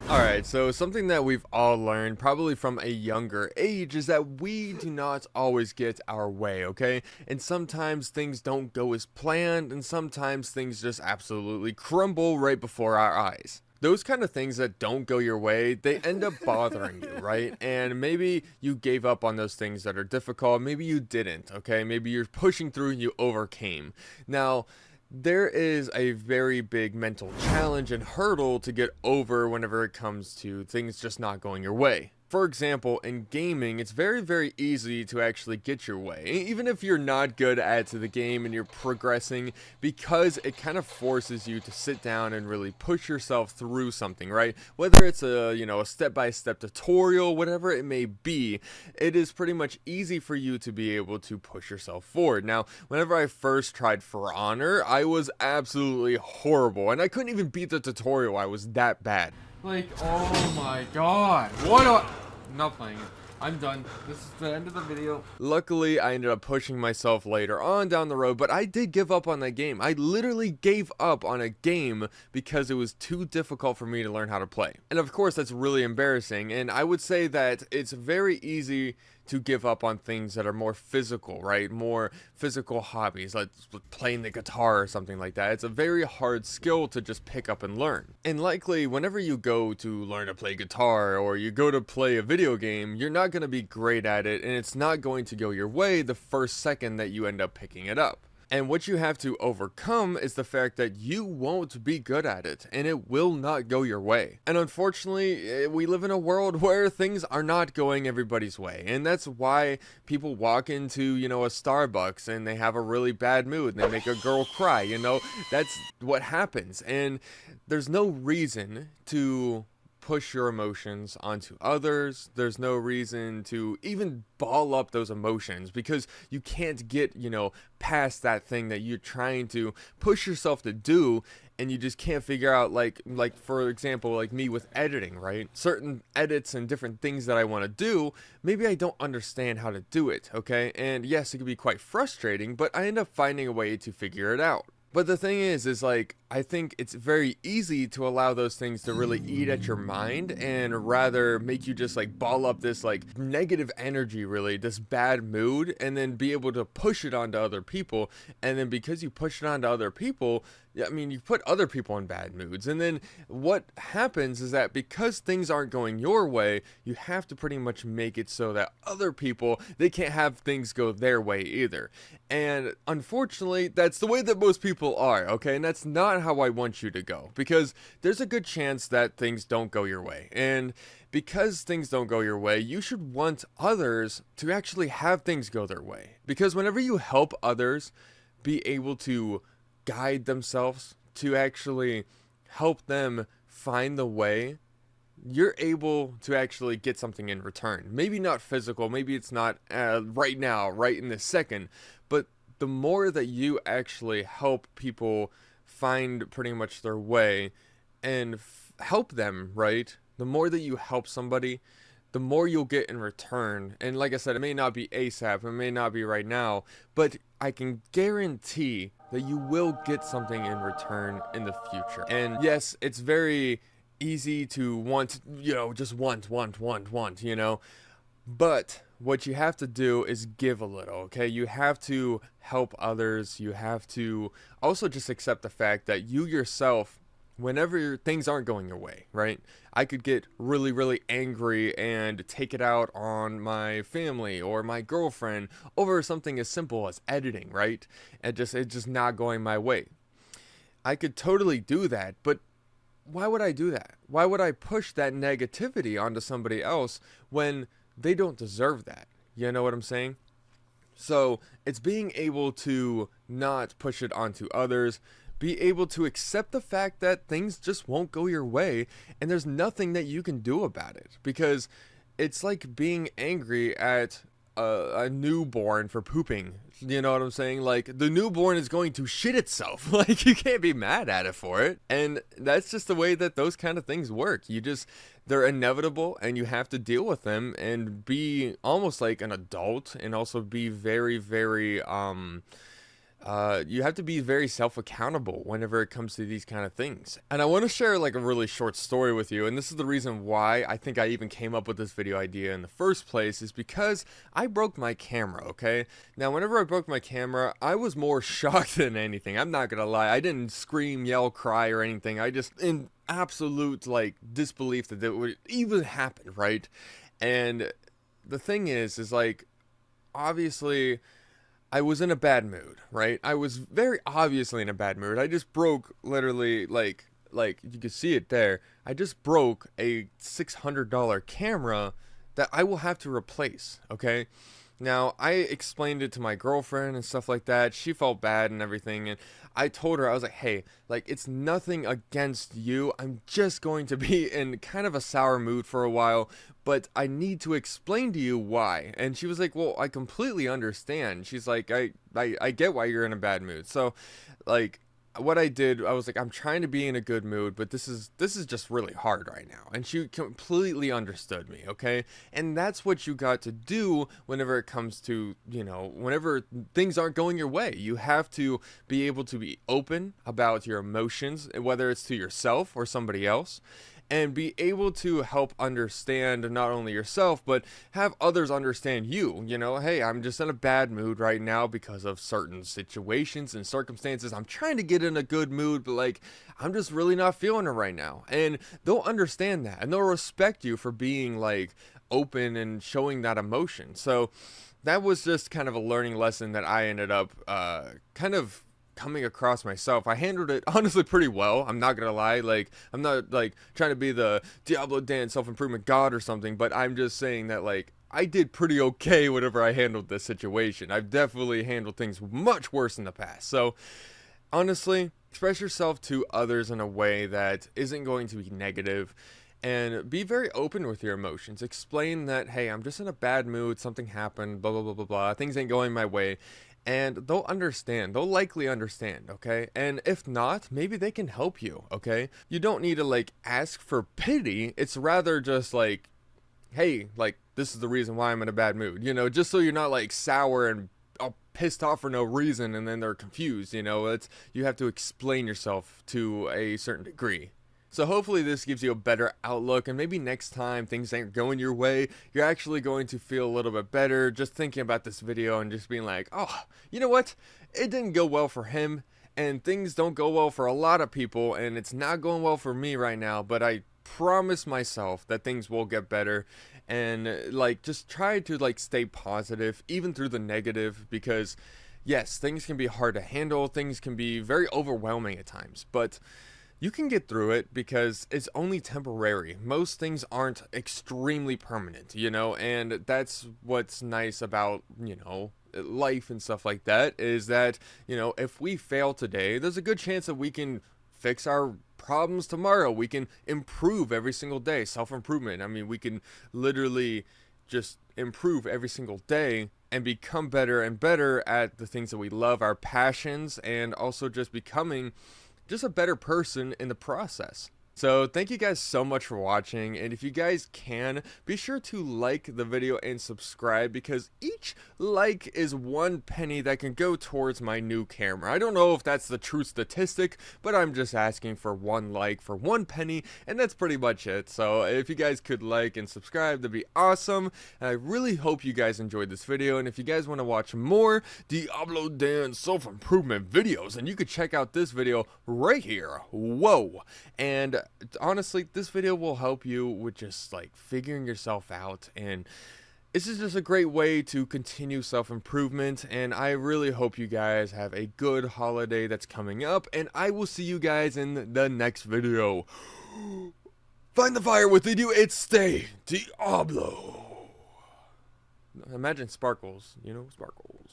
Alright, so something that we've all learned, probably from a younger age, is that we do not always get our way, okay? And sometimes things don't go as planned, and sometimes things just absolutely crumble right before our eyes. Those kind of things that don't go your way, they end up bothering you, right? And maybe you gave up on those things that are difficult, maybe you didn't, okay? Maybe you're pushing through and you overcame. Now, there is a very big mental challenge and hurdle to get over whenever it comes to things just not going your way. For example, in gaming, it's very, very easy to actually get your way, even if you're not good at the game and you're progressing, because it kind of forces you to sit down and really push yourself through something, right? Whether it's a step-by-step tutorial, whatever it may be, it is pretty much easy for you to be able to push yourself forward. Now, whenever I first tried For Honor, I was absolutely horrible, and I couldn't even beat the tutorial. I was that bad. Like, oh my god. What do I... I'm not playing it. I'm done. This is the end of the video. Luckily, I ended up pushing myself later on down the road, but I did give up on that game. I literally gave up on a game because it was too difficult for me to learn how to play. And of course, that's really embarrassing, and I would say that it's very easy to give up on things that are more physical, right? More physical hobbies, like playing the guitar or something like that. It's a very hard skill to just pick up and learn. And likely, whenever you go to learn to play guitar or you go to play a video game, you're not going to be great at it, and it's not going to go your way the first second that you end up picking it up. And what you have to overcome is the fact that you won't be good at it, and it will not go your way. And unfortunately, we live in a world where things are not going everybody's way. And that's why people walk into, a Starbucks and they have a really bad mood and they make a girl cry, That's what happens. And there's no reason to push your emotions onto others. There's no reason to even ball up those emotions because you can't get, past that thing that you're trying to push yourself to do, and you just can't figure out, like for example, like me with editing, right? Certain edits and different things that I want to do, maybe I don't understand how to do it, okay? And yes, it can be quite frustrating, but I end up finding a way to figure it out. But the thing is like, I think it's very easy to allow those things to really eat at your mind and rather make you just like ball up this like negative energy, really, this bad mood, and then be able to push it onto other people. And then because you push it onto other people, you put other people in bad moods. And then what happens is that because things aren't going your way, you have to pretty much make it so that other people, they can't have things go their way either. And unfortunately, that's the way that most people are, okay? And that's not how I want you to go, because there's a good chance that things don't go your way. And because things don't go your way, you should want others to actually have things go their way. Because whenever you help others be able to guide themselves, to actually help them find the way, you're able to actually get something in return. Maybe not physical, maybe it's not right now, right in this second, but the more that you actually help people find pretty much their way and help them, right? The more that you help somebody, the more you'll get in return. And like I said, it may not be ASAP, it may not be right now, but I can guarantee that you will get something in return in the future. And yes, it's very easy to want, just want, but what you have to do is give a little, okay? You have to help others. You have to also just accept the fact that you yourself, whenever things aren't going your way, right? I could get really, really angry and take it out on my family or my girlfriend over something as simple as editing, right? And it's just not going my way. I could totally do that, but why would I do that? Why would I push that negativity onto somebody else when they don't deserve that? You know what I'm saying? So it's being able to not push it onto others, be able to accept the fact that things just won't go your way, and there's nothing that you can do about it, because it's like being angry at a newborn for pooping. You know what I'm saying? Like, the newborn is going to shit itself. Like, you can't be mad at it for it. And that's just the way that those kind of things work. They're inevitable, and you have to deal with them and be almost like an adult, and also be very, very you have to be very self-accountable whenever it comes to these kind of things. And I want to share like a really short story with you, and this is the reason why I think I even came up with this video idea in the first place, is because I broke my camera. Okay, now whenever I broke my camera, I was more shocked than anything. I'm not gonna lie, I didn't scream, yell, cry, or anything. I just in absolute like disbelief that it would even happen, right? And the thing is like, obviously I was in a bad mood, right? I was very obviously in a bad mood. I just broke literally like you can see it there. I just broke a $600 camera that I will have to replace, okay? Now, I explained it to my girlfriend and stuff like that. She felt bad and everything, and I told her, I was like, hey, like, it's nothing against you. I'm just going to be in kind of a sour mood for a while, but I need to explain to you why. And she was like, well, I completely understand. She's like, I get why you're in a bad mood. So, like, what I did, I was like, I'm trying to be in a good mood, but this is just really hard right now. And she completely understood me, okay? And that's what you got to do whenever it comes to, you know, whenever things aren't going your way. You have to be able to be open about your emotions, whether it's to yourself or somebody else, and be able to help understand not only yourself, but have others understand you. You know, hey, I'm just in a bad mood right now because of certain situations and circumstances. I'm trying to get in a good mood, but like, I'm just really not feeling it right now. And they'll understand that, and they'll respect you for being like open and showing that emotion. So that was just kind of a learning lesson that I ended up kind of coming across myself. I handled it honestly pretty well. I'm not gonna lie. Like, I'm not like trying to be the 𝙤𝙤𝙠 𝙏𝙧𝙚 self-improvement god or something, but I'm just saying that like I did pretty okay whenever I handled this situation. I've definitely handled things much worse in the past. So honestly, express yourself to others in a way that isn't going to be negative, and be very open with your emotions. Explain that, hey, I'm just in a bad mood, something happened, blah blah blah blah blah, things ain't going my way. And they'll understand. They'll likely understand, okay? And if not, maybe they can help you, okay? You don't need to like ask for pity. It's rather just like, hey, like, this is the reason why I'm in a bad mood, you know, just so you're not like sour and all pissed off for no reason and then they're confused, you know. It's, you have to explain yourself to a certain degree. So hopefully this gives you a better outlook, and maybe next time things ain't going your way, you're actually going to feel a little bit better just thinking about this video and just being like, oh, you know what? It didn't go well for him, and things don't go well for a lot of people, and it's not going well for me right now, but I promise myself that things will get better. And like, just try to like stay positive even through the negative, because yes, things can be hard to handle, things can be very overwhelming at times, but you can get through it because it's only temporary. Most things aren't extremely permanent, you know, and that's what's nice about, you know, life and stuff like that, is that, you know, if we fail today, there's a good chance that we can fix our problems tomorrow. We can improve every single day. Self-improvement. I mean, we can literally just improve every single day and become better and better at the things that we love, our passions, and also just becoming just a better person in the process. So thank you guys so much for watching, and if you guys can, be sure to like the video and subscribe, because each like is 1 penny that can go towards my new camera. I don't know if that's the true statistic, but I'm just asking for 1 like for 1 penny, and that's pretty much it. So if you guys could like and subscribe, that'd be awesome. And I really hope you guys enjoyed this video, and if you guys want to watch more 𝙤𝙤𝙠 𝙏𝙧𝙚 self-improvement videos, then you could check out this video right here. Whoa. And honestly, this video will help you with just like figuring yourself out, and this is just a great way to continue self-improvement. And I really hope you guys have a good holiday that's coming up, and I will see you guys in the next video. Find the fire within you, it's stay Diablo. Imagine sparkles, you know, sparkles.